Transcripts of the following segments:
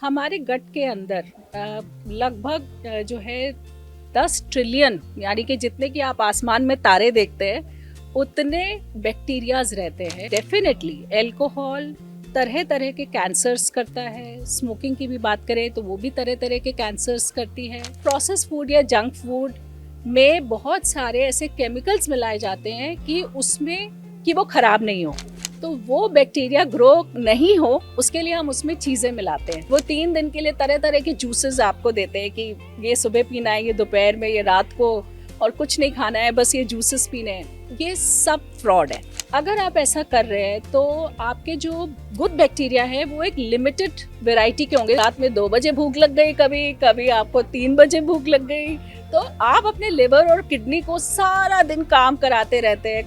हमारे गट के अंदर लगभग जो है 10 ट्रिलियन यानी कि जितने कि आप आसमान में तारे देखते हैं उतने बैक्टीरियाज रहते हैं। डेफिनेटली अल्कोहल तरह तरह के कैंसर्स करता है। स्मोकिंग की भी बात करें तो वो भी तरह तरह के कैंसर्स करती है। प्रोसेस फूड या जंक फूड में बहुत सारे ऐसे केमिकल्स मिलाए जाते हैं कि उसमें कि वो खराब नहीं हो, तो वो बैक्टीरिया ग्रो नहीं हो उसके लिए हम उसमें चीजें मिलाते हैं। वो 3 दिन के लिए तरह तरह के जूसेस आपको देते हैं कि ये सुबह पीना है, ये दोपहर में, ये रात को, और कुछ नहीं खाना है, बस ये जूसेस पीने हैं। ये सब फ्रॉड है। अगर आप ऐसा कर रहे हैं तो आपके जो गुड बैक्टीरिया है वो एक लिमिटेड वैरायटी के होंगे। रात में 2 बजे भूख लग गई, कभी कभी आपको 3 बजे भूख लग गई, तो आप अपने लिवर और किडनी को सारा दिन काम कराते रहते हैं।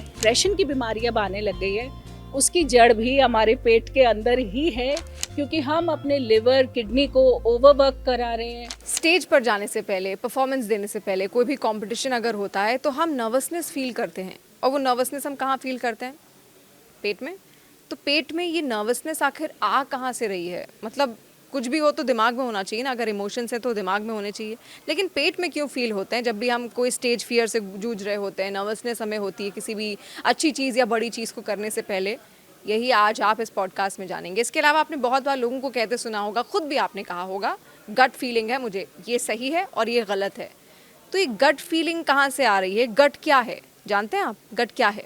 डिप्रेशन की बीमारी अब आने लग गई है। उसकी जड़ भी हमारे पेट के अंदर ही है, क्योंकि हम अपने लिवर किडनी को ओवरवर्क करा रहे हैं। स्टेज पर जाने से पहले, परफॉर्मेंस देने से पहले, कोई भी कंपटीशन अगर होता है तो हम नर्वसनेस फील करते हैं। और वो नर्वसनेस हम कहाँ फील करते हैं? पेट में। तो पेट में ये नर्वसनेस आखिर आ कहाँ से रही है? मतलब कुछ भी हो तो दिमाग में होना चाहिए ना, अगर इमोशंस है तो दिमाग में होने चाहिए, लेकिन पेट में क्यों फील होते हैं जब भी हम कोई स्टेज फियर से जूझ रहे होते हैं? नर्वसनेस हमें होती है किसी भी अच्छी चीज़ या बड़ी चीज़ को करने से पहले। यही आज आप इस पॉडकास्ट में जानेंगे। इसके अलावा आपने बहुत बार लोगों को कहते सुना होगा, खुद भी आपने कहा होगा, गट फीलिंग है मुझे, ये सही है और ये गलत है। तो ये गट फीलिंग कहाँ से आ रही है? गट क्या है? जानते हैं आप गट क्या है?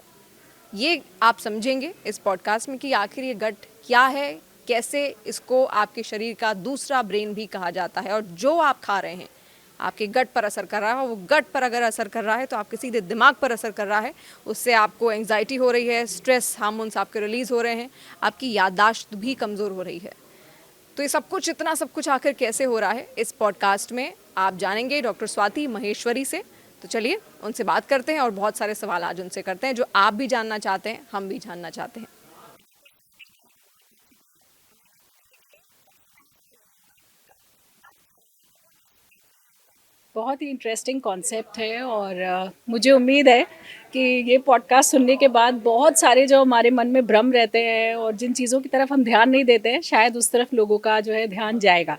ये आप समझेंगे इस पॉडकास्ट में कि आखिर ये गट क्या है, कैसे इसको आपके शरीर का दूसरा ब्रेन भी कहा जाता है। और जो आप खा रहे हैं आपके गट पर असर कर रहा है, वो गट पर अगर असर कर रहा है तो आपके सीधे दिमाग पर असर कर रहा है। उससे आपको एंग्जाइटी हो रही है, स्ट्रेस हार्मोन्स आपके रिलीज़ हो रहे हैं, आपकी याददाश्त भी कमज़ोर हो रही है। तो ये सब कुछ, इतना सब कुछ आखिर कैसे हो रहा है, इस पॉडकास्ट में आप जानेंगे डॉक्टर स्वाति महेश्वरी से। तो चलिए उनसे बात करते हैं और बहुत सारे सवाल आज उनसे करते हैं जो आप भी जानना चाहते हैं, हम भी जानना चाहते हैं। बहुत ही इंटरेस्टिंग कॉन्सेप्ट है और मुझे उम्मीद है कि ये पॉडकास्ट सुनने के बाद बहुत सारे जो हमारे मन में भ्रम रहते हैं और जिन चीज़ों की तरफ हम ध्यान नहीं देते हैं, शायद उस तरफ लोगों का जो है ध्यान जाएगा।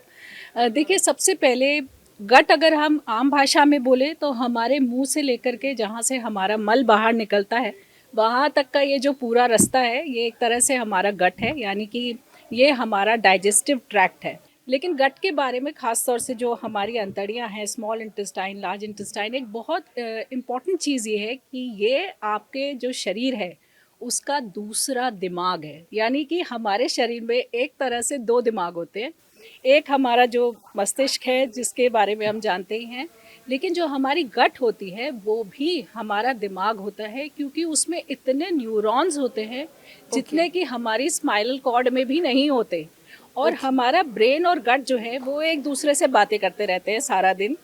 देखिए, सबसे पहले गट अगर हम आम भाषा में बोले तो हमारे मुंह से लेकर के जहाँ से हमारा मल बाहर निकलता है वहाँ तक का ये जो पूरा रास्ता है, ये एक तरह से हमारा गट है, यानी कि ये हमारा डाइजेस्टिव ट्रैक्ट है। लेकिन गट के बारे में ख़ास तौर से जो हमारी अंतड़ियाँ हैं, स्मॉल इंटेस्टाइन, लार्ज इंटेस्टाइन, एक बहुत इम्पॉर्टेंट चीज़ ये है कि ये आपके जो शरीर है उसका दूसरा दिमाग है। यानी कि हमारे शरीर में एक तरह से 2 दिमाग होते हैं। एक हमारा जो मस्तिष्क है जिसके बारे में हम जानते ही हैं, लेकिन जो हमारी गट होती है वो भी हमारा दिमाग होता है, क्योंकि उसमें इतने न्यूरॉन्स होते हैं जितने कि हमारी स्पाइनल कॉर्ड में भी नहीं होते। और हमारा ब्रेन और गट जो है वो एक दूसरे से बातें करते रहते हैं सारा दिन,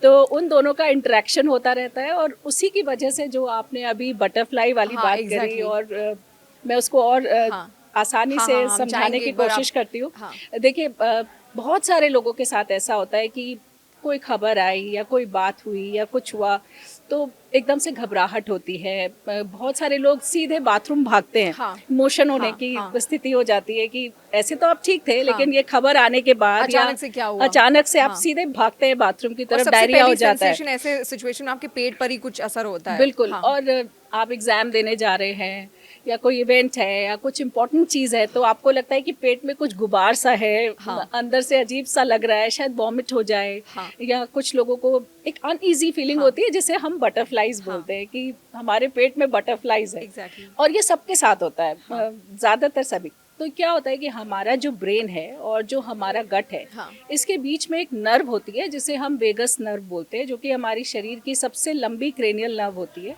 तो उन दोनों का इंटरेक्शन होता रहता है। और उसी की वजह से जो आपने अभी बटरफ्लाई वाली बात करी, और मैं उसको और आसानी से समझाने की कोशिश करती हूँ। देखिए, बहुत सारे लोगों के साथ ऐसा होता है कि कोई खबर आई या कोई बात हुई या कुछ हुआ तो एकदम से घबराहट होती है। बहुत सारे लोग सीधे बाथरूम भागते हैं, इमोशन होने की स्थिति हो जाती है कि ऐसे तो आप ठीक थे, लेकिन ये खबर आने के बाद अचानक से क्या हुआ, अचानक से आप सीधे भागते हैं बाथरूम की तरफ, डायरिया हो जाता है। ऐसे सिचुएशन में आपके पेट पर ही कुछ असर होता है। बिल्कुल। और आप एग्जाम देने जा रहे हैं या कोई इवेंट है या कुछ इम्पोर्टेंट चीज़ है, तो आपको लगता है कि पेट में कुछ गुबार सा है, अंदर से अजीब सा लग रहा है, शायद वॉमिट हो जाए। या कुछ लोगों को एक अनईजी फीलिंग होती है जिसे हम बटरफ्लाईज बोलते हैं, कि हमारे पेट में बटरफ्लाईज है। और ये सबके साथ होता है, ज़्यादातर सभी। तो क्या होता है कि हमारा जो ब्रेन है और जो हमारा गट है, इसके बीच में एक नर्व होती है जिसे हम वेगस नर्व बोलते हैं, जो कि हमारी शरीर की सबसे लंबी क्रेनियल नर्व होती है,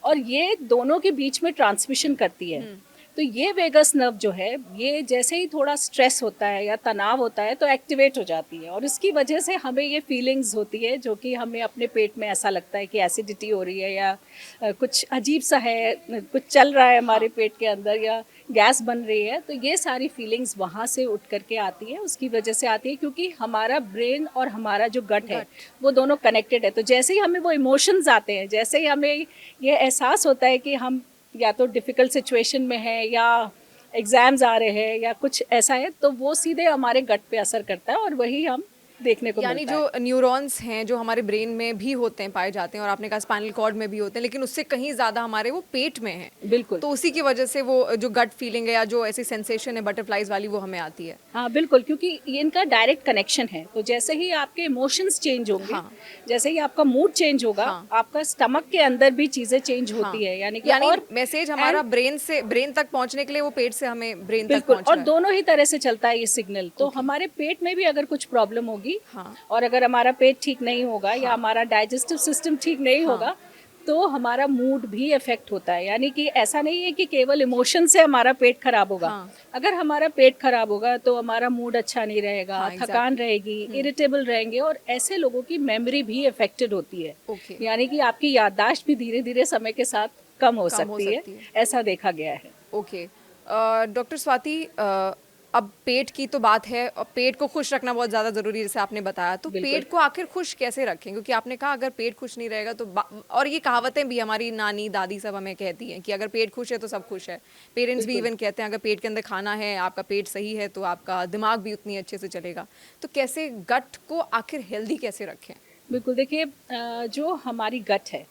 और ये दोनों के बीच में ट्रांसमिशन करती है। तो ये वेगस नर्व जो है, ये जैसे ही थोड़ा स्ट्रेस होता है या तनाव होता है तो एक्टिवेट हो जाती है, और इसकी वजह से हमें ये फीलिंग्स होती है जो कि हमें अपने पेट में ऐसा लगता है कि एसिडिटी हो रही है या कुछ अजीब सा है, कुछ चल रहा है हमारे पेट के अंदर, या गैस बन रही है। तो ये सारी फीलिंग्स वहाँ से उठ करके आती है, उसकी वजह से आती है, क्योंकि हमारा ब्रेन और हमारा जो गट है वो दोनों कनेक्टेड है। तो जैसे ही हमें वो इमोशंस आते हैं, जैसे ही हमें ये एहसास होता है कि हम या तो डिफ़िकल्ट सिचुएशन में है या एग्जाम्स आ रहे हैं या कुछ ऐसा है, तो वो सीधे हमारे गट पे असर करता है और वही हम देखने को यानी मिलता है। जो न्यूरॉन्स हैं जो हमारे ब्रेन में भी होते हैं, पाए जाते हैं, और आपने कहा स्पाइनल कॉर्ड में भी होते हैं, लेकिन उससे कहीं ज़्यादा हमारे वो पेट में हैं। बिल्कुल। तो उसी की वजह से वो जो गट फीलिंग है या जो ऐसी सेंसेशन है बटरफ्लाइज वाली वो हमें आती है। हाँ बिल्कुल, क्योंकि ये इनका डायरेक्ट कनेक्शन है। तो जैसे ही आपके इमोशंस चेंज होंगे, हाँ। जैसे ही आपका मूड चेंज होगा, हाँ। आपका स्टमक के अंदर भी चीजें चेंज हाँ, होती है, यानी कि यानी और मैसेज हमारा ब्रेन से ब्रेन तक पहुंचने के लिए वो पेट से हमें ब्रेन तक बिल्कुल, पहुंच और रहा है। दोनों ही तरह से चलता है ये सिग्नल। तो ओके। हमारे पेट में भी अगर कुछ प्रॉब्लम होगी, हाँ। और अगर हमारा पेट ठीक नहीं होगा या हाँ। हमारा डाइजेस्टिव सिस्टम ठीक नहीं हाँ। होगा, तो हमारा मूड भी इफेक्ट होता है। यानी कि ऐसा नहीं है कि केवल इमोशन से हमारा पेट खराब होगा। हाँ। अगर हमारा पेट खराब होगा तो हमारा मूड अच्छा नहीं रहेगा, हाँ, थकान exactly। रहेगी, इरिटेबल रहेंगे, और ऐसे लोगों की मेमोरी भी इफेक्टेड होती है। ओके। यानी कि आपकी याददाश्त भी धीरे धीरे समय के साथ कम हो कम हो सकती है, सकती है। ऐसा देखा गया है। ओके। डॉक्टर स्वाति, अब पेट की तो बात है और पेट को खुश रखना बहुत ज़्यादा ज़रूरी है जैसे आपने बताया, तो बिल्कुल। पेट को आखिर खुश कैसे रखें? क्योंकि आपने कहा अगर पेट खुश नहीं रहेगा तो और ये कहावतें भी हमारी नानी दादी सब हमें कहती हैं कि अगर पेट खुश है तो सब खुश है। पेरेंट्स भी बिल्कुल। इवन कहते हैं अगर पेट के अंदर खाना है, आपका पेट सही है, तो आपका दिमाग भी उतनी अच्छे से चलेगा। तो कैसे गट को आखिर हेल्दी कैसे रखें? बिल्कुल, देखिए जो हमारी गट है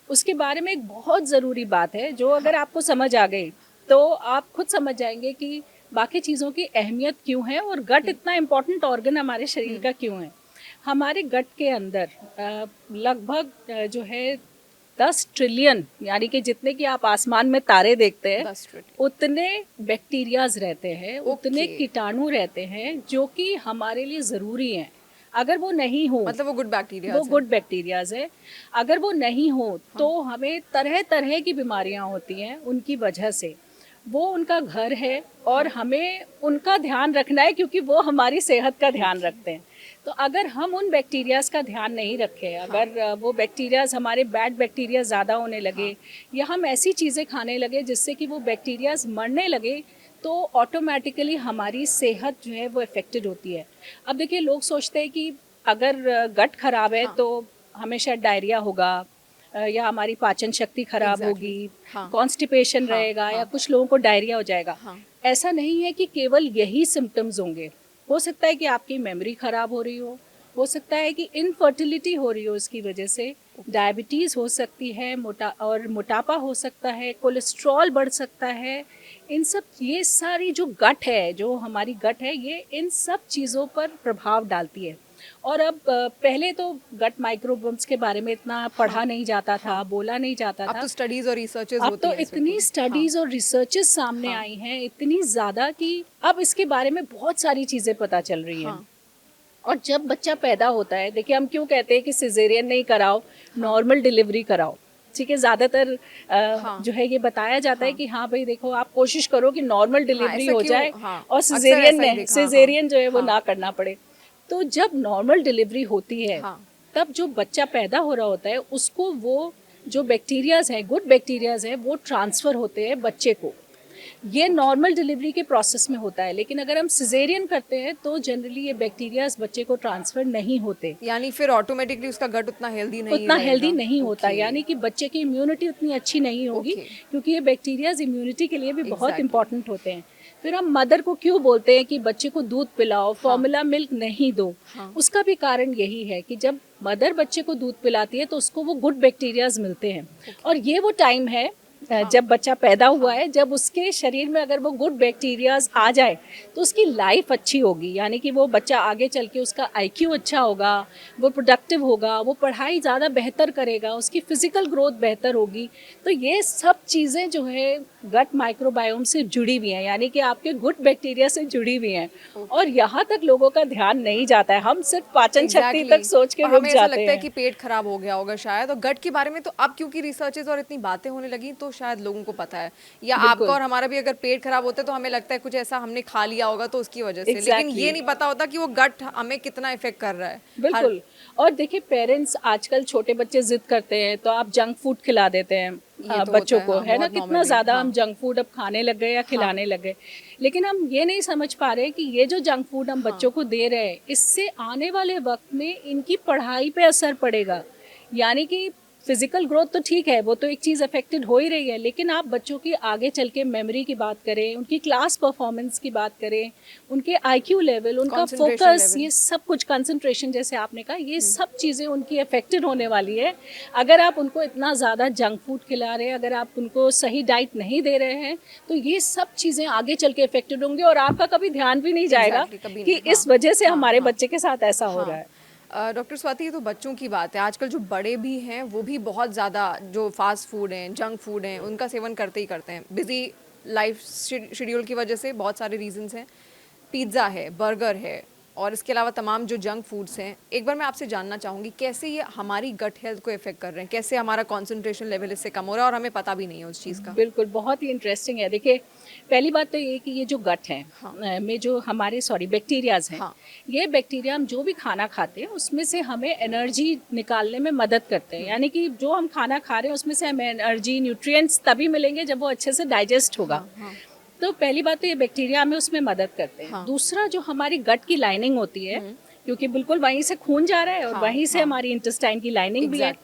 उसके बारे में एक बहुत ज़रूरी बात है, जो अगर आपको समझ आ गई तो आप खुद समझ जाएंगे कि बाकी चीज़ों की अहमियत क्यों है और गट इतना इम्पोर्टेंट ऑर्गन हमारे शरीर का क्यों है। हमारे गट के अंदर लगभग जो है 10 ट्रिलियन, यानी कि जितने कि आप आसमान में तारे देखते हैं 10 ट्रिलियन। उतने बैक्टीरियाज रहते हैं, उतने ओके। कीटाणु रहते हैं जो कि हमारे लिए ज़रूरी हैं। अगर वो नहीं हो, मतलब वो गुड बैक्टीरिया वो गुड बैक्टीरियाज है, अगर वो नहीं हो तो हमें तरह तरह की बीमारियां होती हैं उनकी वजह से। वो उनका घर है और हमें उनका ध्यान रखना है, क्योंकि वो हमारी सेहत का ध्यान रखते हैं। तो अगर हम उन बैक्टीरियाज का ध्यान नहीं रखें, अगर वो बैक्टीरियाज हमारे बैड बैक्टीरिया ज़्यादा होने लगे, या हम ऐसी चीज़ें खाने लगे जिससे कि वो बैक्टीरियाज मरने लगे, तो ऑटोमेटिकली हमारी सेहत जो है वो इफ़ेक्टेड होती है। अब देखिए, लोग सोचते हैं कि अगर गट खराब है तो हमेशा डायरिया होगा, या हमारी पाचन शक्ति खराब एग्जैक्टली। होगी, हाँ। कॉन्स्टिपेशन हाँ। रहेगा, या हाँ। कुछ लोगों को डायरिया हो जाएगा। हाँ। ऐसा नहीं है कि केवल यही सिम्टम्स होंगे। हो सकता है कि आपकी मेमोरी खराब हो रही हो सकता है कि इनफर्टिलिटी हो रही हो इसकी वजह से, डायबिटीज़ हो सकती है, मोटापा हो सकता है, कोलेस्ट्रॉल बढ़ सकता है। इन सब, ये सारी जो गट है, जो हमारी गट है, ये इन सब चीज़ों पर प्रभाव डालती है। और अब पहले तो गट माइक्रोब्स के बारे में इतना पढ़ा नहीं जाता था, बोला नहीं जाता अब था। तो स्टडीज और रिसर्चेस अब होती तो हैं इस पे इतनी पूरी। स्टडीज और रिसर्चेस सामने हाँ। आई हैं, इतनी ज़्यादा, कि अब इसके बारे में बहुत सारी चीज़ें पता चल रही हैं। हाँ। और जब बच्चा पैदा होता है, देखिए हम क्यों कहते हैं कि सिजेरियन नहीं कराओ, नॉर्मल डिलीवरी कराओ। ठीक है, ज़्यादातर हाँ। जो है ये बताया जाता है हाँ। कि हाँ भाई देखो, आप कोशिश करो कि नॉर्मल डिलीवरी ऐसा हो क्यों? जाए हाँ, और अक्सर सिजेरियन ऐसा ही ने देखा। हाँ। सिजेरियन जो है वो हाँ। ना करना पड़े। तो जब नॉर्मल डिलीवरी होती है, हाँ। तब जो बच्चा पैदा हो रहा होता है उसको वो जो बैक्टीरियाज हैं, गुड बैक्टीरियाज हैं, वो ट्रांसफ़र होते हैं बच्चे को। ये नॉर्मल डिलीवरी के प्रोसेस में होता है, लेकिन अगर हम सिजेरियन करते हैं तो जनरली ये बैक्टीरियाज बच्चे को ट्रांसफ़र नहीं होते, यानी फिर ऑटोमेटिकली उसका गट उतना हेल्दी नहीं उतना हेल्दी रहेगा। नहीं होता। ओके। यानी कि बच्चे की इम्यूनिटी उतनी अच्छी नहीं होगी, ओके। क्योंकि ये बैक्टीरियाज इम्यूनिटी के लिए भी बहुत एग्जैक्टली। इंपॉर्टेंट होते हैं। फिर हम मदर को क्यों बोलते हैं कि बच्चे को दूध पिलाओ, फॉर्मूला मिल्क नहीं दो, हाँ। उसका भी कारण यही है कि जब मदर बच्चे को दूध पिलाती है तो उसको वो गुड बैक्टीरियाज मिलते हैं। और ये वो टाइम है जब बच्चा पैदा हुआ है, जब उसके शरीर में अगर वो गुड बैक्टीरियाज आ जाए तो उसकी लाइफ अच्छी होगी। यानी कि वो बच्चा आगे चल के उसका आईक्यू अच्छा होगा, वो प्रोडक्टिव होगा, वो पढ़ाई ज़्यादा बेहतर करेगा, उसकी फिजिकल ग्रोथ बेहतर होगी। तो ये सब चीज़ें जो है गट माइक्रोबायोम से जुड़ी हुई हैं, यानी कि आपके गुड बैक्टीरिया से जुड़ी हुई हैं। और यहाँ तक लोगों का ध्यान नहीं जाता है, हम सिर्फ पाचन शक्ति तक सोच के और रुक हमें ऐसा जाते लगता है हैं। कि पेट खराब हो गया होगा शायद, और गट के बारे में तो अब क्योंकि रिसर्चेज और इतनी बातें होने लगी तो शायद लोगों को पता है, या बिल्कुल। आपका और हमारा भी अगर पेट खराब होता है तो हमें लगता है कुछ ऐसा हमने खा लिया होगा तो उसकी वजह से, लेकिन Exactly. ये नहीं पता होता कि वो गट हमें कितना इफेक्ट कर रहा है। बिल्कुल। और देखिए, पेरेंट्स आजकल छोटे बच्चे जिद करते हैं तो आप जंक फूड खिला देते हैं तो बच्चों होता है, को, हाँ, है ना। बहुत कितना normally, ज़्यादा हाँ। हम जंक फूड अब खाने लग गए या खिलाने लग गए। लेकिन हम ये नहीं समझ पा रहे कि ये जो जंक फूड हम बच्चों को दे रहे हैं, इससे आने वाले वक्त में इनकी पढ़ाई पे असर पड़ेगा। यानी कि फिजिकल ग्रोथ तो ठीक है, वो तो एक चीज़ अफेक्टेड हो ही रही है, लेकिन आप बच्चों की आगे चल के मेमोरी की बात करें, उनकी क्लास परफॉर्मेंस की बात करें, उनके आईक्यू लेवल, उनका फोकस, ये सब कुछ, कंसंट्रेशन जैसे आपने कहा, ये सब चीज़ें उनकी अफेक्टेड होने वाली है अगर आप उनको इतना ज़्यादा जंक फूड खिला रहे हैं, अगर आप उनको सही डाइट नहीं दे रहे हैं, तो ये सब चीज़ें आगे चल के अफेक्टेड होंगी और आपका कभी ध्यान भी नहीं जाएगा कि इस वजह से हमारे बच्चे के साथ ऐसा हो रहा है। डॉक्टर स्वाति, ये तो बच्चों की बात है। आजकल जो बड़े भी हैं वो भी बहुत ज़्यादा जो फास्ट फूड हैं, जंक फूड हैं, उनका सेवन करते ही करते हैं। बिजी लाइफ शेड्यूल की वजह से बहुत सारे रीजंस हैं। पिज़्ज़ा है, बर्गर है और इसके अलावा तमाम जो जंक फूड्स हैं। एक बार मैं आपसे जानना चाहूँगी कैसे ये हमारी गट हेल्थ को इफेक्ट कर रहे हैं, कैसे हमारा कॉन्सेंट्रेशन लेवल इससे कम हो रहा है और हमें पता भी नहीं है उस चीज़ का। बिल्कुल, बहुत ही इंटरेस्टिंग है। देखिए, पहली बात तो ये कि ये जो गट है में जो हमारे बैक्टीरियाज हैं, ये बैक्टीरिया हम जो भी खाना खाते हैं उसमें से हमें एनर्जी निकालने में मदद करते हैं। यानी कि जो हम खाना खा रहे हैं उसमें से हमें एनर्जी, न्यूट्रिएंट्स तभी मिलेंगे जब वो अच्छे से डाइजेस्ट होगा। तो पहली बात तो ये बैक्टीरिया हमें उसमें मदद करते हैं। दूसरा, जो हमारी गट की लाइनिंग होती है, क्योंकि बिल्कुल वहीं से खून जा रहा है और वहीं से हमारी इंटेस्टाइन की लाइनिंग भी है,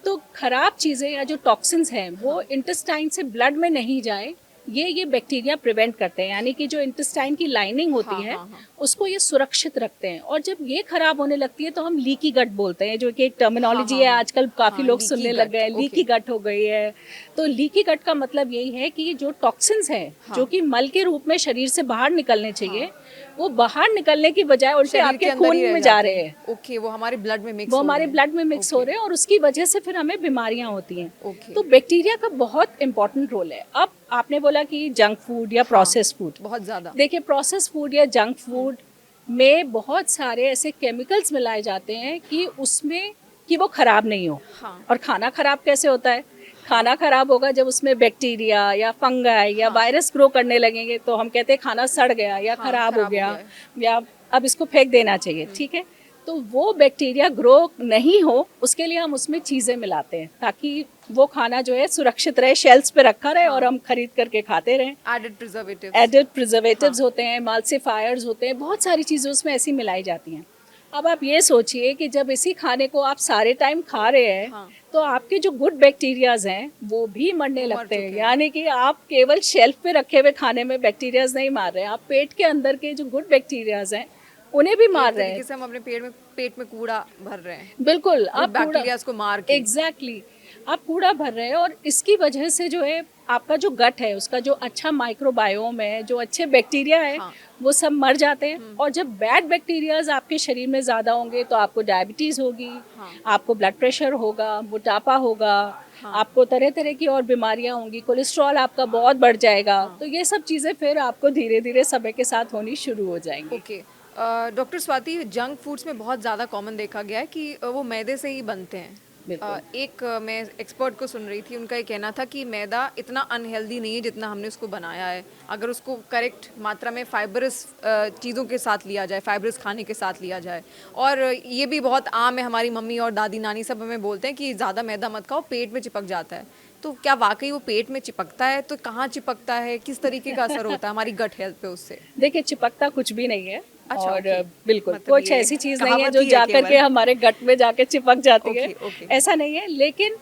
तो खराब चीज़ें या जो टॉक्सिन्स हैं वो इंटेस्टाइन से ब्लड में नहीं जाए, ये बैक्टीरिया प्रिवेंट करते हैं। यानी कि जो इंटेस्टाइन की लाइनिंग होती है उसको ये सुरक्षित रखते हैं। और जब ये खराब होने लगती है तो हम लीकी गट बोलते हैं, जो कि एक टर्मिनोलॉजी है, आजकल काफ़ी लोग सुनने लग गए हैं, लीकी गट हो गई है। तो लीकी गट का मतलब यही है कि जो टॉक्सिन्स हैं जो कि मल के रूप में शरीर से बाहर निकलने चाहिए, वो बाहर निकलने की बजाय उल्टे आपके खून में जा रहे हैं। ओके, वो हमारे ब्लड में मिक्स वो हमारे ब्लड में मिक्स हो रहे हैं और उसकी वजह से फिर हमें बीमारियां होती हैं। तो बैक्टीरिया का बहुत इंपॉर्टेंट रोल है। अब आपने बोला कि जंक फूड या प्रोसेस फूड, बहुत ज्यादा, देखिए प्रोसेस फूड या जंक फूड में बहुत सारे ऐसे केमिकल्स मिलाए जाते हैं कि उसमें कि वो खराब नहीं हो। और खाना खराब कैसे होता है? खाना खराब होगा जब उसमें बैक्टीरिया या फंगाई या वायरस ग्रो करने लगेंगे, तो हम कहते हैं खाना सड़ गया या खराब हो गया या अब इसको फेंक देना चाहिए। ठीक है, तो वो बैक्टीरिया ग्रो नहीं हो उसके लिए हम उसमें चीज़ें मिलाते हैं ताकि वो खाना जो है सुरक्षित रहे, शेल्फ्स पे रखा रहे और हम खरीद करके खाते रहें। एडेड प्रिजर्वेटिव्स होते हैं, माल्सीफायर्स होते हैं, बहुत सारी चीज़ें उसमें ऐसी मिलाई जाती हैं। अब आप ये सोचिए कि जब इसी खाने को आप सारे टाइम खा रहे हैं तो आपके जो गुड बैक्टीरियाज हैं वो भी मरने लगते हैं। यानी कि आप केवल शेल्फ पे रखे हुए खाने में बैक्टीरियाज नहीं मार रहे हैं, आप पेट के अंदर के जो गुड बैक्टीरियाज हैं उन्हें भी मार रहे हैं। हम अपने पेट में कूड़ा भर रहे हैं। बिल्कुल, आप बैक्टीरियाज को मार के एग्जैक्टली आप कूड़ा भर रहे हैं और इसकी वजह से जो है आपका जो गट है उसका जो अच्छा माइक्रोबायोम है, जो अच्छे बैक्टीरिया है, वो सब मर जाते हैं। और जब बैड बैक्टीरियाज आपके शरीर में ज़्यादा होंगे तो आपको डायबिटीज़ होगी, आपको ब्लड प्रेशर होगा, मोटापा होगा, आपको तरह तरह की और बीमारियां होंगी, कोलेस्ट्रॉल आपका बहुत बढ़ जाएगा। तो ये सब चीज़ें फिर आपको धीरे धीरे समय के साथ होनी शुरू हो जाएंगी। Okay, doctor Swati, junk foods में बहुत ज़्यादा कॉमन देखा गया है कि वो मैदे से ही बनते हैं। मैं एक्सपर्ट को सुन रही थी, उनका ये कहना था कि मैदा इतना अनहेल्दी नहीं है जितना हमने उसको बनाया है। अगर उसको करेक्ट मात्रा में फाइबरस चीज़ों के साथ लिया जाए, फाइबरस खाने के साथ लिया जाए, और ये भी बहुत आम है, हमारी मम्मी और दादी नानी सब हमें बोलते हैं कि ज़्यादा मैदा मत खाओ, पेट में चिपक जाता है। तो क्या वाकई वो पेट में चिपकता है? तो कहाँ चिपकता है, किस तरीके का असर होता है हमारी गट हेल्थ पे उससे? देखिए, चिपकता कुछ भी नहीं है। अच्छा, और बिल्कुल मतलब कुछ ऐसी चीज नहीं है जो जाकर के हमारे गट में जाके चिपक जाती है। ऐसा नहीं है, लेकिन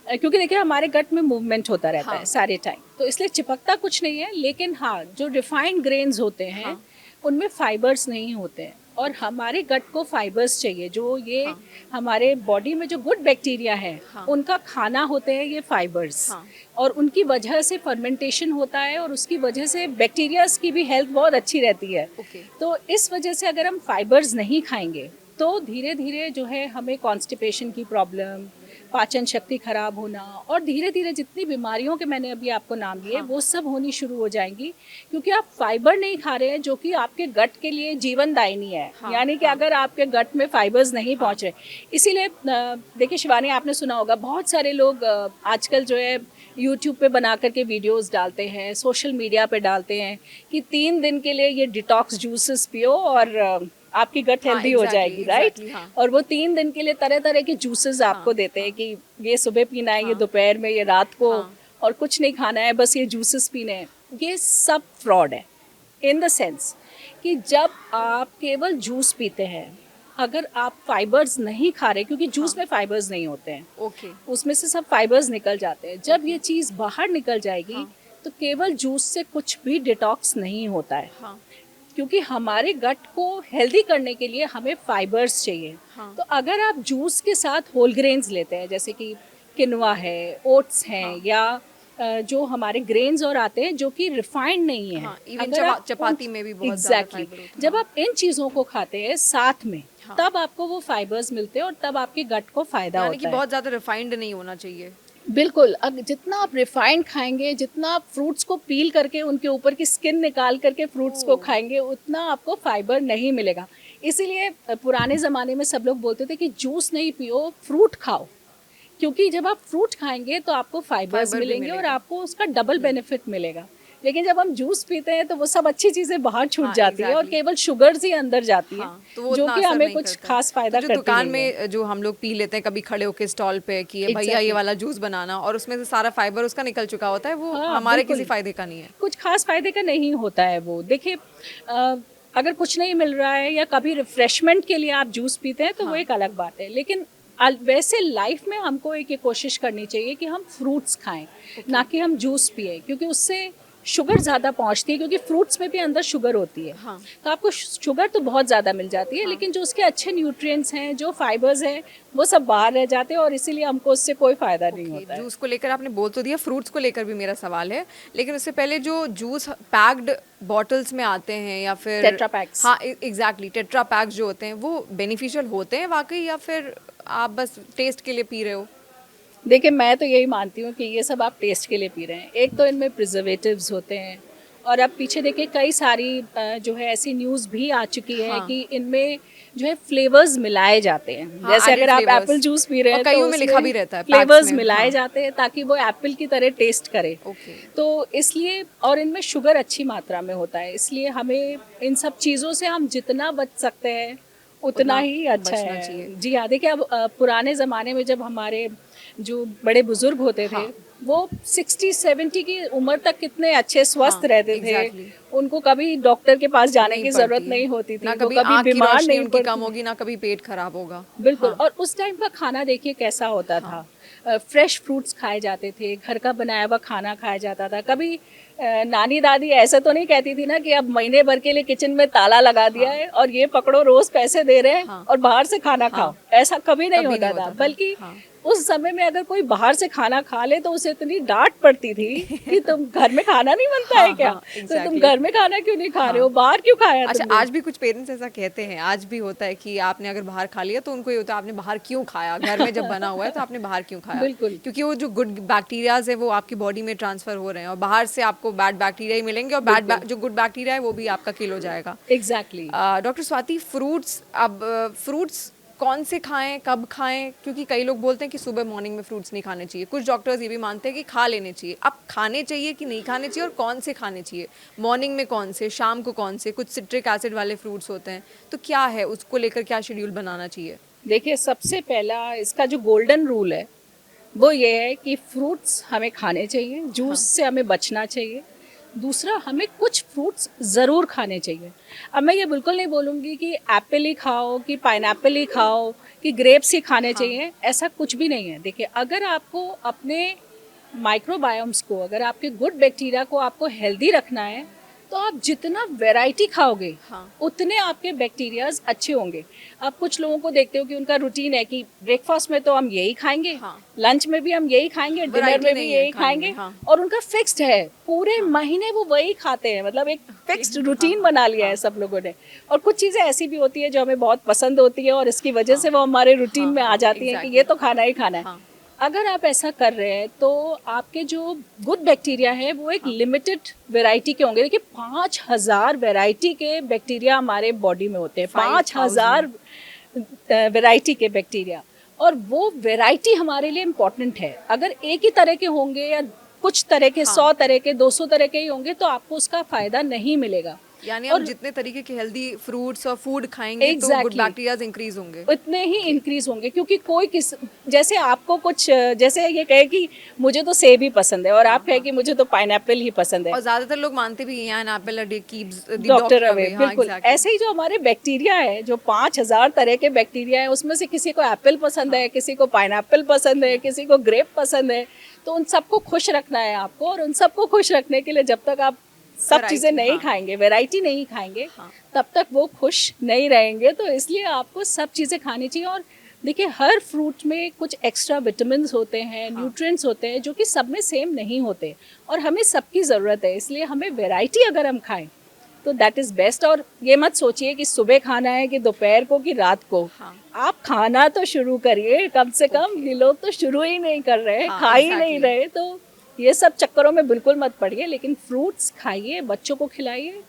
क्योंकि देखिए हमारे गट में मूवमेंट होता रहता है सारे टाइम, तो इसलिए चिपकता कुछ नहीं है। लेकिन हाँ, जो रिफाइंड ग्रेन्स होते हैं उनमें फाइबर्स नहीं होते हैं और हमारे गट को फाइबर्स चाहिए। जो ये हमारे बॉडी में जो गुड बैक्टीरिया है उनका खाना होते हैं ये फाइबर्स, और उनकी वजह से फर्मेंटेशन होता है और उसकी वजह से बैक्टीरियाज की भी हेल्थ बहुत अच्छी रहती है। तो इस वजह से अगर हम फाइबर्स नहीं खाएंगे तो धीरे धीरे जो है हमें कॉन्स्टिपेशन की प्रॉब्लम, पाचन शक्ति खराब होना और धीरे धीरे जितनी बीमारियों के मैंने अभी आपको नाम लिए वो सब होनी शुरू हो जाएंगी, क्योंकि आप फाइबर नहीं खा रहे हैं जो कि आपके गट के लिए जीवनदायिनी है। यानी कि अगर आपके गट में फाइबर्स नहीं पहुंच रहे, इसीलिए देखिए शिवानी, आपने सुना होगा बहुत सारे लोग आजकल जो है यूट्यूब पे बना करके वीडियोस डालते हैं, सोशल मीडिया पे डालते हैं कि 3 दिन के लिए ये डिटॉक्स जूसेस पियो और आपकी गट हेल्दी हो जाएगी, राइट? और वो 3 दिन के लिए तरह तरह के जूसेस आपको देते हैं कि ये सुबह पीना है, ये दोपहर में, ये रात को, और कुछ नहीं खाना है, बस ये जूसेस पीने हैं। ये सब फ्रॉड है इन द सेंस कि जब आप केवल जूस पीते हैं अगर आप फाइबर्स नहीं खा रहे, क्योंकि जूस में फाइबर्स नहीं होते हैं, ओके। उसमें से सब फाइबर्स निकल जाते हैं। जब ये चीज़ बाहर निकल जाएगी हाँ। तो केवल जूस से कुछ भी डिटॉक्स नहीं होता है, हाँ। क्योंकि हमारे गट को हेल्दी करने के लिए हमें फाइबर्स चाहिए। हाँ। तो अगर आप जूस के साथ होल ग्रेन्स लेते हैं, जैसे कि किनवा है, ओट्स हैं, हाँ। या जो हमारे ग्रेन्स और आते हैं जो कि रिफाइंड नहीं है, हाँ, even अगर आप चपाती में भी बहुत ज़्यादा एग्जैक्टली फाइबर होता है। जब आप इन चीज़ों को खाते हैं साथ में, हाँ। तब आपको वो फाइबर्स मिलते हैं और तब आपके गट को फायदा यानी कि होता है। बहुत ज़्यादा रिफाइंड नहीं होना चाहिए। बिल्कुल, जितना आप रिफाइंड खाएंगे, जितना आप फ्रूट्स को पील करके उनके ऊपर की स्किन निकाल करके फ्रूट्स को ओह! खाएंगे, उतना आपको फाइबर नहीं मिलेगा। इसीलिए पुराने ज़माने में सब लोग बोलते थे कि जूस नहीं पियो, फ्रूट खाओ, क्योंकि जब आप फ्रूट खाएंगे तो आपको फाइबर्स फाइबर भी मिलेंगे और मिलेगा। आपको उसका डबल बेनिफिट मिलेगा। लेकिन जब हम जूस पीते हैं तो वो सब अच्छी चीज़ें बाहर छूट हाँ, जाती है और एग्ज़ैक्टली। केवल शुगर्स ही अंदर जाती है, हाँ, तो वो जो उतना कि असर हमें नहीं कुछ करता है। खास तो फायदा जो करती दुकान नहीं है। में जो हम लोग पी लेते हैं कभी खड़े होके स्टॉल पे कि ये भैया ये एग्जैक्टली। वाला जूस बनाना, और उसमें से सारा फाइबर उसका निकल चुका होता है, वो हाँ, हमारे किसी बिल्कुल। फायदे का नहीं है। कुछ खास फायदे का नहीं होता है वो। देखिए, अगर कुछ नहीं मिल रहा है या कभी रिफ्रेशमेंट के लिए आप जूस पीते हैं तो वो हाँ। एक अलग बात है, लेकिन वैसे लाइफ में हमको एक ये कोशिश करनी चाहिए कि हम फ्रूट्स खाएं, ना कि हम जूस पिए, क्योंकि उससे शुगर ज़्यादा पहुंचती है, क्योंकि फ्रूट्स में भी अंदर शुगर होती है। हाँ। तो आपको शुगर तो बहुत ज़्यादा मिल जाती है, हाँ। लेकिन जो उसके अच्छे न्यूट्रिएंट्स हैं, जो फाइबर्स हैं, वो सब बाहर रह जाते हैं और इसीलिए हमको उससे कोई फ़ायदा नहीं ओके, होता है। जूस को लेकर आपने बोल तो दिया, फ्रूट्स को लेकर भी मेरा सवाल है, लेकिन उससे पहले जो जूस पैक्ड बॉटल्स में आते हैं या फिर टेट्रा पैक्स। हाँ एग्जैक्टली, टेट्रा पैक्स जो होते हैं वो बेनिफिशियल होते हैं वाकई, या फिर आप बस टेस्ट के लिए पी रहे हो? देखिए, मैं तो यही मानती हूँ कि ये सब आप टेस्ट के लिए पी रहे हैं। एक तो इनमें प्रिजर्वेटिव्स होते हैं, और अब पीछे देखिए कई सारी जो है ऐसी न्यूज़ भी आ चुकी है हाँ। कि इनमें जो है फ्लेवर्स मिलाए जाते हैं। हाँ, जैसे added अगर आप flavors। एप्पल जूस पी रहे और हैं कईयों तो में लिखा उसमें भी रहता है पैक्स फ्लेवर्स में। मिलाए हाँ। जाते हैं ताकि वो एप्पल की तरह टेस्ट करे। ओके। तो इसलिए, और इनमें शुगर अच्छी मात्रा में होता है, इसलिए हमें इन सब चीज़ों से हम जितना बच सकते हैं उतना उतना ही अच्छा बचना है। चाहिए। जी हाँ, देखिए, अब पुराने ज़माने में जब हमारे जो बड़े बुजुर्ग होते थे, हाँ। वो 60-70 की उम्र तक कितने अच्छे स्वस्थ हाँ, रहते थे। exactly। उनको कभी डॉक्टर के पास जाने नहीं की जरूरत पड़ती, नहीं होती थी, ना वो कभी कभी आँख की बीमार रोशनी नहीं उनकी कम पड़ती। होगी, ना कभी पेट खराब होगा। बिल्कुल। हाँ। और उस टाइम का खाना देखिए कैसा होता था। फ्रेश फ्रूट्स खाए जाते थे, घर का बनाया हुआ खाना खाया जाता था। कभी नानी दादी ऐसे तो नहीं कहती थी ना कि अब महीने भर के लिए किचन में ताला लगा दिया है और ये पकड़ो, रोज पैसे दे रहे हैं हाँ। और बाहर से खाना हाँ। खाओ। ऐसा कभी नहीं कभी होता नहीं था, होता था। बल्कि हाँ। उस समय में अगर कोई बाहर से खाना खा ले तो उसे इतनी डांट पड़ती थी कि तुम घर में खाना नहीं बनता है हाँ, क्या? हाँ, तो तुम exactly। घर में खाना क्यों नहीं खा रहे हो, हाँ। बाहर क्यों खाया अच्छा, तुमने? आज भी कुछ पेरेंट्स ऐसा कहते हैं, आज भी होता है कि आपने अगर बाहर खा लिया तो उनको ये होता है आपने बाहर क्यों खाया, घर में जब बना हुआ है तो आपने बाहर क्यों खाया? बिल्कुल। क्योंकि वो जो गुड बैक्टीरियाज है वो आपकी बॉडी में ट्रांसफर हो रहे हैं, और बाहर से आपको बैड बैक्टीरिया ही मिलेंगे, और जो गुड बैक्टीरिया है वो भी आपका किल हो जाएगा। एग्जैक्टली। डॉक्टर स्वाति, फ्रूट्स, अब फ्रूट्स कौन से खाएं, कब खाएं? क्योंकि कई लोग बोलते हैं कि सुबह मॉर्निंग में फ्रूट्स नहीं खाने चाहिए, कुछ डॉक्टर्स ये भी मानते हैं कि खा लेने चाहिए। अब खाने चाहिए कि नहीं खाने चाहिए, और कौन से खाने चाहिए? मॉर्निंग में कौन से, शाम को कौन से? कुछ सिट्रिक एसिड वाले फ्रूट्स होते हैं, तो क्या है, उसको लेकर क्या शेड्यूल बनाना चाहिए? देखिए, सबसे पहला इसका जो गोल्डन रूल है वो ये है कि फ्रूट्स हमें खाने चाहिए, जूस से हमें बचना चाहिए। दूसरा, हमें कुछ फ्रूट्स ज़रूर खाने चाहिए। अब मैं ये बिल्कुल नहीं बोलूँगी कि एप्पल ही खाओ, कि पाइनएप्पल ही खाओ, कि ग्रेप्स ही खाने चाहिए, ऐसा कुछ भी नहीं है। देखिए, अगर आपको अपने माइक्रोबायोम्स को, अगर आपके गुड बैक्टीरिया को आपको हेल्दी रखना है, तो आप जितना वैरायटी खाओगे हाँ। उतने आपके बैक्टीरियाज अच्छे होंगे। आप कुछ लोगों को देखते हो कि उनका रूटीन है कि ब्रेकफास्ट में तो हम यही खाएंगे, हाँ। लंच में भी हम यही खाएंगे, डिनर Variety में भी नहीं है यही खाने खाएंगे, में, हाँ। और उनका फिक्स्ड है, पूरे महीने वो वही खाते हैं। मतलब एक फिक्स्ड रूटीन बना लिया है सब लोगों ने। और कुछ चीज़ें ऐसी भी होती है जो हमें बहुत पसंद होती है और इसकी वजह से वो हमारे रूटीन में आ जाती है कि ये तो खाना ही खाना है। हाँ। अगर आप ऐसा कर रहे हैं तो आपके जो गुड बैक्टीरिया है वो एक लिमिटेड वैरायटी के होंगे। देखिए, 5000 वैरायटी के बैक्टीरिया हमारे बॉडी में होते हैं, 5000 वैरायटी के बैक्टीरिया, और वो वैरायटी हमारे लिए इम्पॉर्टेंट है। अगर एक ही तरह के होंगे या कुछ तरह के 100 तरह के 200 तरह के ही होंगे तो आपको उसका फ़ायदा नहीं मिलेगा। यानी हम जितने तरीके के हेल्दी फ्रूट्स और फूड खाएंगे तो गुड बैक्टीरियाज इंक्रीज होंगे, उतने ही इंक्रीज होंगे। क्योंकि कोई किस, जैसे आपको कुछ, जैसे ये कहे कि मुझे तो सेब ही पसंद है और आप कहे कि मुझे तो पाइनएप्पल ही पसंद है, और ज्यादातर लोग मानते भी हैं Apple keeps the doctor away. हाँ, बिल्कुल ऐसे ही जो हमारे बैक्टीरिया है, जो 5000 तरह के बैक्टीरिया है, उसमें से किसी को एप्पल पसंद है, किसी को पाइनएप्पल पसंद है, किसी को ग्रेप पसंद है। तो उन सबको खुश रखना है आपको, और उन सबको खुश रखने के लिए जब तक आप सब चीज़ें नहीं खाएंगे, वैरायटी नहीं खाएंगे, तब तक वो खुश नहीं रहेंगे। तो इसलिए आपको सब चीज़ें खानी चाहिए। और देखिए, हर फ्रूट में कुछ एक्स्ट्रा विटामिन होते हैं, न्यूट्रिएंट्स होते हैं, जो कि सब में सेम नहीं होते, और हमें सबकी ज़रूरत है। इसलिए हमें वैरायटी अगर हम खाएं तो दैट इज़ बेस्ट। और ये मत सोचिए कि सुबह खाना है कि दोपहर को कि रात को। आप खाना तो शुरू करिए, कम से कम। ये लोग तो शुरू ही नहीं कर रहे, खा ही नहीं रहे। तो ये सब चक्करों में बिल्कुल मत पड़िए, लेकिन फ्रूट्स खाइए, बच्चों को खिलाइए,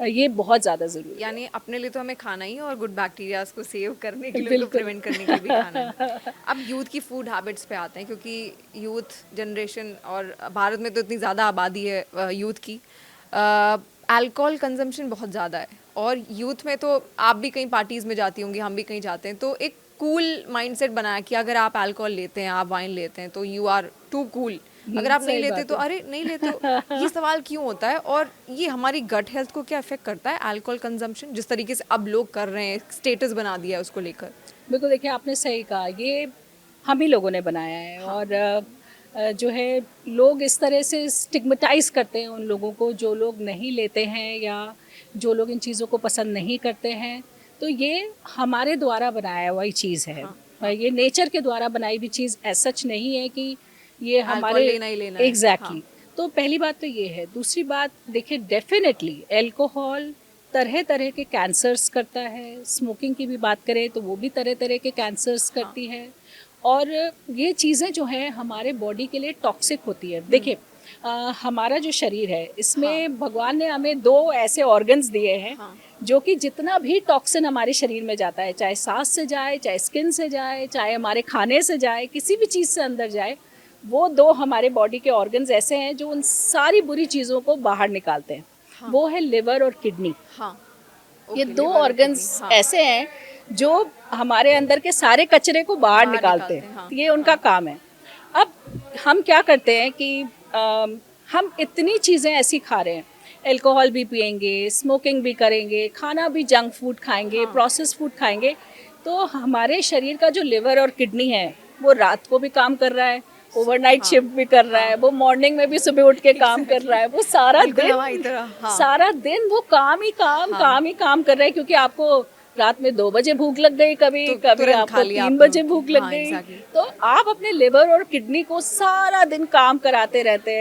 ये बहुत ज़्यादा ज़रूरी है। यानी अपने लिए तो हमें खाना ही है, और गुड बैक्टीरियाज को सेव करने के लिए, प्रिवेंट करने के लिए भी खाना है। अब यूथ की फूड हैबिट्स पे आते हैं, क्योंकि यूथ जनरेशन, और भारत में तो इतनी ज़्यादा आबादी है यूथ की, अल्कोहल कंजम्पशन बहुत ज़्यादा है। और यूथ में तो आप भी कहीं पार्टीज़ में जाती होंगी, हम भी कहीं जाते हैं, तो एक कूल माइंडसेट बनाया कि अगर आप अल्कोहल लेते हैं, आप वाइन लेते हैं, तो यू आर टू कूल। अगर आप नहीं लेते तो अरे नहीं लेते हो। ये सवाल क्यों होता है, और ये हमारी गट हेल्थ को क्या इफेक्ट करता है अल्कोहल कंजम्पशन, जिस तरीके से अब लोग कर रहे हैं, स्टेटस बना दिया है उसको लेकर? बिल्कुल, देखिए आपने सही कहा, ये हम ही लोगों ने बनाया है। और जो है, लोग इस तरह से स्टिग्मेटाइज करते हैं उन लोगों को जो लोग नहीं लेते हैं, या जो लोग इन चीज़ों को पसंद नहीं करते हैं। तो ये हमारे द्वारा बनाया हुआ ही चीज़ है। ये नेचर के द्वारा बनाई हुई चीज़ ऐसा सच नहीं है कि ये हमारे लेना ही लेना एग्जैक्टली। तो पहली बात तो ये है। दूसरी बात, देखिए डेफिनेटली अल्कोहल तरह तरह के कैंसर्स करता है। स्मोकिंग की भी बात करें तो वो भी तरह तरह के कैंसर्स करती है। और ये चीज़ें जो हैं हमारे बॉडी के लिए टॉक्सिक होती है। देखिए, हमारा जो शरीर है, इसमें भगवान ने हमें 2 ऐसे ऑर्गन्स दिए हैं जो कि जितना भी टॉक्सिन हमारे शरीर में जाता है, चाहे सांस से जाए, चाहे स्किन से जाए, चाहे हमारे खाने से जाए, किसी भी चीज़ से अंदर जाए, वो 2 हमारे बॉडी के ऑर्गन्स ऐसे हैं जो उन सारी बुरी चीज़ों को बाहर निकालते हैं। वो है लिवर और किडनी। ये 2 ऑर्गन्स ऐसे हैं जो हमारे अंदर के सारे कचरे को बाहर निकालते हैं। ये उनका काम है। अब हम क्या करते हैं कि हम इतनी चीज़ें ऐसी खा रहे हैं, अल्कोहल भी पिएंगे, स्मोकिंग भी करेंगे, खाना भी जंक फूड खाएंगे, प्रोसेस फूड खाएंगे, तो हमारे शरीर का जो लिवर और किडनी है वो रात को भी काम कर रहा है, ओवरनाइट शिफ्ट भी कर रहा है, वो मॉर्निंग में भी सुबह उठ के काम कर रहा है, वो सारा दिन वो काम ही काम कर रहा है। क्योंकि आपको रात में 2 बजे भूख लग गई, कभी आपको 3 बजे भूख लग गई। तो आप अपने लिवर और किडनी को सारा दिन काम कराते रहते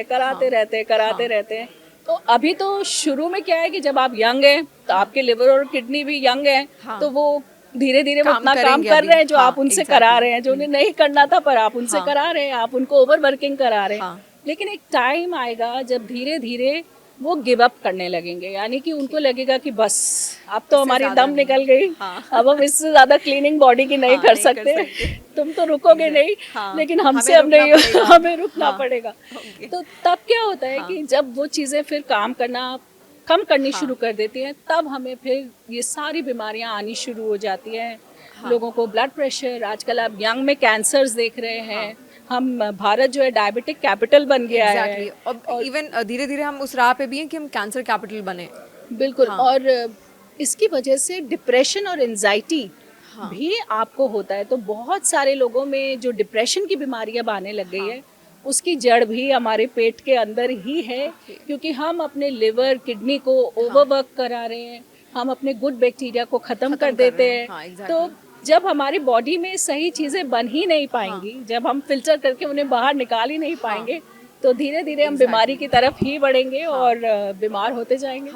हैं। तो अभी तो शुरू में क्या है कि जब आप यंग हैं तो आपके लिवर और किडनी भी यंग हैं, तो वो धीरे धीरे वो अपना काम कर रहे हैं जो आप उनसे करा रहे हैं, जो उन्हें नहीं करना था पर आप उनसे करा रहे हैं, आप उनको ओवर वर्किंग करा रहे हैं। लेकिन एक टाइम आएगा जब धीरे धीरे वो गिव अप करने लगेंगे, यानी कि उनको लगेगा कि बस अब तो हमारी दम निकल गई, अब हम इससे ज्यादा क्लीनिंग बॉडी की नहीं कर सकते, तुम तो रुकोगे नहीं, लेकिन हमसे अब नहीं, हमें रुकना पड़ेगा। तो तब क्या होता है कि जब वो चीजें फिर काम करना कम करनी शुरू कर देती हैं, तब हमें फिर ये सारी बीमारियां आनी शुरू हो जाती हैं। लोगों को ब्लड प्रेशर, आजकल आप यंग में कैंसर्स देख रहे हैं। हम भारत जो है डायबिटिक कैपिटल बन गया है, और इवन धीरे धीरे हम उस राह पे भी हैं कि हम कैंसर कैपिटल बने। बिल्कुल। और इसकी वजह से डिप्रेशन और एंजाइटी भी आपको होता है। तो बहुत सारे लोगों में जो डिप्रेशन की बीमारी अब आने लग गई है, उसकी जड़ भी हमारे पेट के अंदर ही है, क्योंकि हम अपने लिवर किडनी को ओवरवर्क करा रहे हैं, हम अपने गुड बैक्टीरिया को खत्म कर देते हैं। तो जब हमारी बॉडी में सही चीज़ें बन ही नहीं पाएंगी, जब हम फिल्टर करके उन्हें बाहर निकाल ही नहीं पाएंगे, तो धीरे धीरे हम बीमारी की तरफ ही बढ़ेंगे और बीमार होते जाएंगे।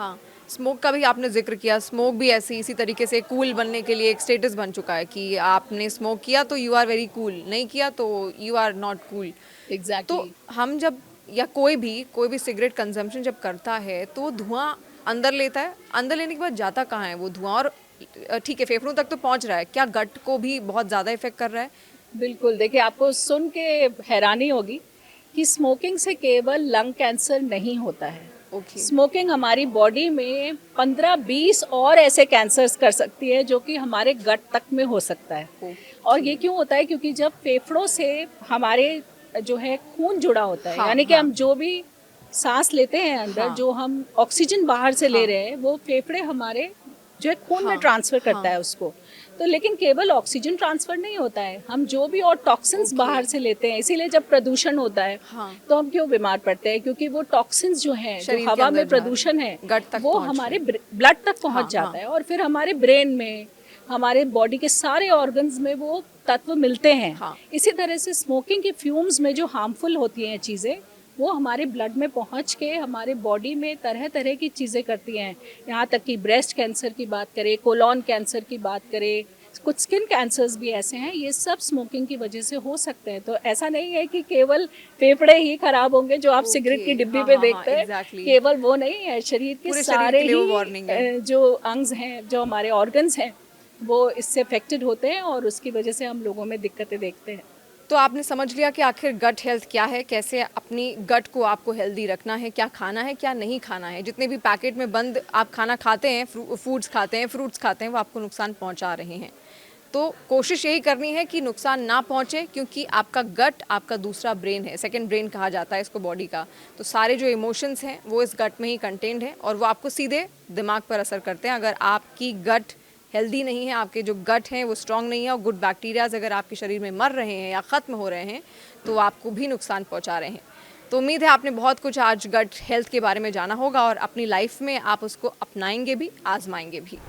स्मोक का भी आपने जिक्र किया। स्मोक भी इसी तरीके से कूल बनने के लिए एक स्टेटस बन चुका है कि आपने स्मोक किया तो यू आर वेरी कूल, नहीं किया तो you are not cool. Exactly. तो हम जब, या कोई भी सिगरेट कंजम्पशन जब करता है तो धुआं अंदर लेता है, अंदर लेने के बाद जाता कहाँ है वो धुआं? और ठीक है, फेफड़ों तक तो पहुंच रहा है, क्या गट को भी बहुत ज़्यादा इफेक्ट कर रहा है? बिल्कुल। देखिए, आपको सुन के हैरानी होगी कि स्मोकिंग से केवल लंग कैंसर नहीं होता है, ओके। स्मोकिंग हमारी बॉडी में 15-20 और ऐसे कैंसर्स कर सकती है जो कि हमारे गट तक में हो सकता है। और ये क्यों होता है, क्योंकि जब फेफड़ों से हमारे जो है खून जुड़ा होता है, हाँ, यानी कि हाँ। हम जो भी सांस लेते हैं अंदर, हाँ। जो हम ऑक्सीजन बाहर से ले हाँ। रहे हैं, वो फेफड़े हमारे जो है खून में हाँ, ट्रांसफर करता हाँ। है उसको। तो लेकिन केवल ऑक्सीजन ट्रांसफर नहीं होता है, हम जो भी और टॉक्सिन्स ओके। बाहर से लेते हैं, इसीलिए जब प्रदूषण होता है हाँ। तो हम क्यों बीमार पड़ते हैं, क्योंकि वो टॉक्सिन्स जो हैं, जो शरीर के हवा अंदर में जा रहे प्रदूषण हैं, है, गट तक वो पहुंच हमारे रहे हैं। ब्लड तक पहुंच हाँ, जाता हाँ। है और फिर हमारे ब्रेन में, हमारे बॉडी के सारे ऑर्गन्स में वो तत्व मिलते हैं। हाँ। इसी तरह से स्मोकिंग की फ्यूम्स में जो हार्मफुल होती हैं चीज़ें, वो हमारे ब्लड में पहुंच के हमारे बॉडी में तरह तरह की चीज़ें करती हैं। यहाँ तक कि ब्रेस्ट कैंसर की बात करें, कोलॉन कैंसर की बात करें, कुछ स्किन कैंसर्स भी ऐसे हैं, ये सब स्मोकिंग की वजह से हो सकते हैं। तो ऐसा नहीं है कि केवल फेफड़े ही खराब होंगे जो आप सिगरेट ओके। की डिब्बी हाँ, पे हाँ, हाँ, देखते हैं, एग्जैक्टली। केवल वो नहीं है, शरीर के पूरे शरीर सारे के लिए वो ही वार्निंग है। जो अंग्स हैं, जो हमारे ऑर्गन्स हैं, वो इससे अफेक्टेड होते हैं और उसकी वजह से हम लोगों में दिक्कतें देखते हैं। तो आपने समझ लिया कि आखिर गट हेल्थ क्या है, कैसे अपनी गट को आपको हेल्दी रखना है, क्या खाना है, क्या नहीं खाना है। जितने भी पैकेट में बंद आप खाना खाते हैं, फूड्स खाते हैं, फ्रूट्स खाते हैं, वो आपको नुकसान पहुंचा रहे हैं। तो कोशिश यही करनी है कि नुकसान ना पहुंचे, क्योंकि आपका गट आपका दूसरा ब्रेन है, सेकंड ब्रेन कहा जाता है इसको बॉडी का। तो सारे जो इमोशंस हैं वो इस गट में ही कंटेंड है और वो आपको सीधे दिमाग पर असर करते हैं। अगर आपकी गट हेल्दी नहीं है, आपके जो गट हैं वो स्ट्रांग नहीं है और गुड बैक्टीरियाज अगर आपके शरीर में मर रहे हैं या ख़त्म हो रहे हैं तो आपको भी नुकसान पहुंचा रहे हैं। तो उम्मीद है आपने बहुत कुछ आज गट हेल्थ के बारे में जाना होगा और अपनी लाइफ में आप उसको अपनाएंगे भी, आजमाएंगे भी।